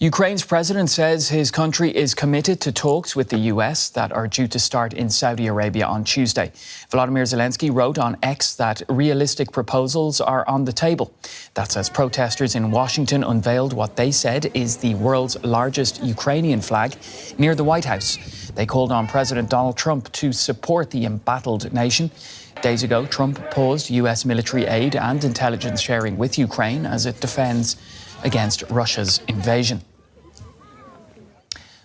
Ukraine's president says his country is committed to talks with the US that are due to start in Saudi Arabia on Tuesday. Volodymyr Zelenskyy wrote on X that realistic proposals are on the table. That's as protesters in Washington unveiled what they said is the world's largest Ukrainian flag near the White House. They called on President Donald Trump to support the embattled nation. Days ago, Trump paused US military aid and intelligence sharing with Ukraine as it defends against Russia's invasion.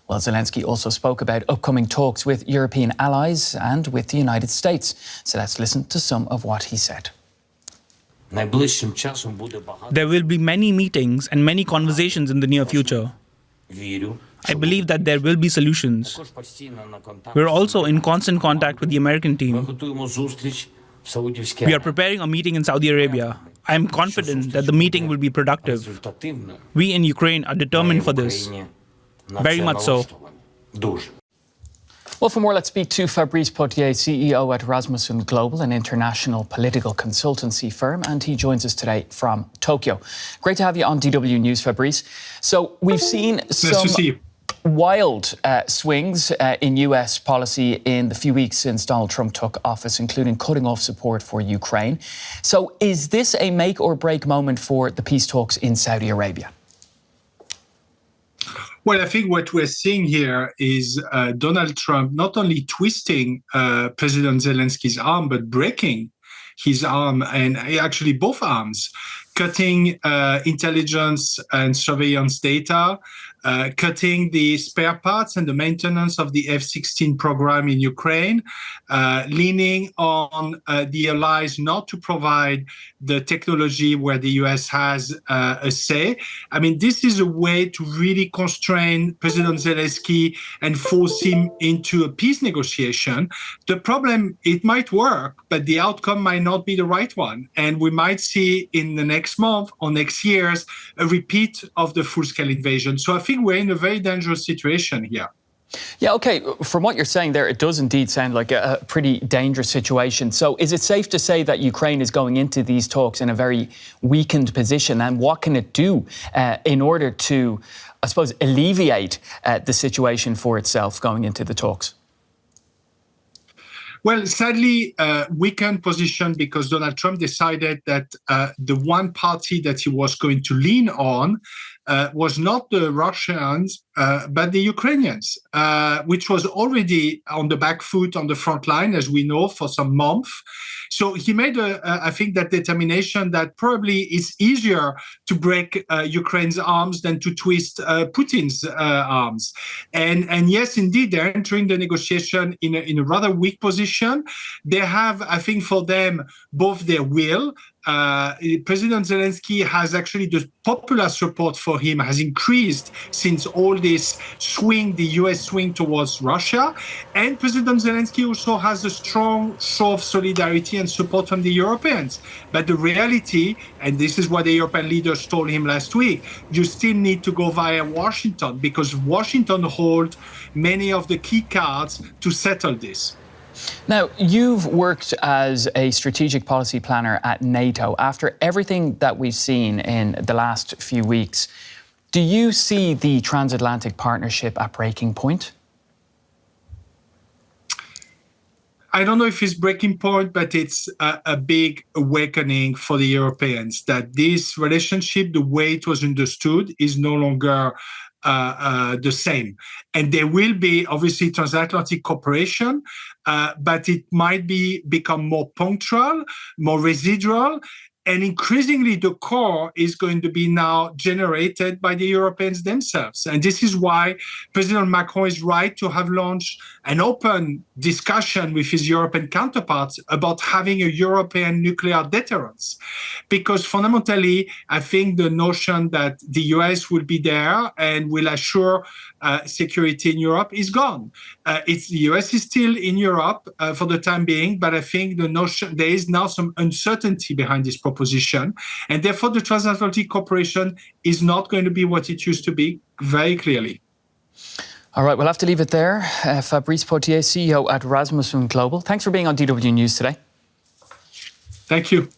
Well, Zelenskyy also spoke about upcoming talks with European allies and with the United States. So let's listen to some of what he said. There will be many meetings and many conversations in the near future. I believe that there will be solutions. We're also in constant contact with the American team. We are preparing a meeting in Saudi Arabia. I am confident that the meeting will be productive. We in Ukraine are determined for this. Very much so. Well, for more, let's speak to Fabrice Potheier, CEO at Rasmussen Global, an international political consultancy firm, and he joins us today from Tokyo. Great to have you on DW News, Fabrice. So we've seen some wild swings in US policy in the few weeks since Donald Trump took office, including cutting off support for Ukraine. So is this a make or break moment for the peace talks in Saudi Arabia? Well, I think what we're seeing here is Donald Trump not only twisting President Zelensky's arm, but breaking his arm, and actually both arms, cutting intelligence and surveillance data, cutting the spare parts and the maintenance of the F-16 program in Ukraine, leaning on the allies not to provide the technology where the US has a say. I mean, this is a way to really constrain President Zelenskyy and force him into a peace negotiation. The problem, it might work, but the outcome might not be the right one. And we might see in the next month or next years a repeat of the full-scale invasion. So I think we're in a very dangerous situation here. Yeah, OK. From what you're saying there, it does indeed sound like a pretty dangerous situation. So is it safe to say that Ukraine is going into these talks in a very weakened position? And what can it do in order to, I suppose, alleviate the situation for itself going into the talks? Well, sadly, weakened position because Donald Trump decided that the one party that he was going to lean on was not the Russians, but the Ukrainians, which was already on the back foot, on the front line, as we know, for some months. So he made, I think, that determination that probably it's easier to break Ukraine's arms than to twist Putin's arms. And yes, indeed, they're entering the negotiation in a rather weak position. They have, I think, for them, both their will. President Zelenskyy has actually the popular support for him has increased since all this swing, the US swing towards Russia. And President Zelenskyy also has a strong show of solidarity and support from the Europeans. But the reality, and this is what the European leaders told him last week, you still need to go via Washington because Washington holds many of the key cards to settle this. Now, you've worked as a strategic policy planner at NATO. After everything that we've seen in the last few weeks, do you see the transatlantic partnership at breaking point? I don't know if it's breaking point, but it's a big awakening for the Europeans that this relationship, the way it was understood, is no longer the same. And there will be obviously transatlantic cooperation, but it might become more punctual, more residual. And increasingly, the core is going to be now generated by the Europeans themselves. And this is why President Macron is right to have launched an open discussion with his European counterparts about having a European nuclear deterrence. Because fundamentally, I think the notion that the US will be there and will assure security in Europe is gone. The US is still in Europe for the time being, but I think the notion there is now some uncertainty behind this proposition, and therefore the transatlantic cooperation is not going to be what it used to be, very clearly. All right, we'll have to leave it there. Fabrice Potheier, CEO at Rasmussen Global. Thanks for being on DW News today. Thank you.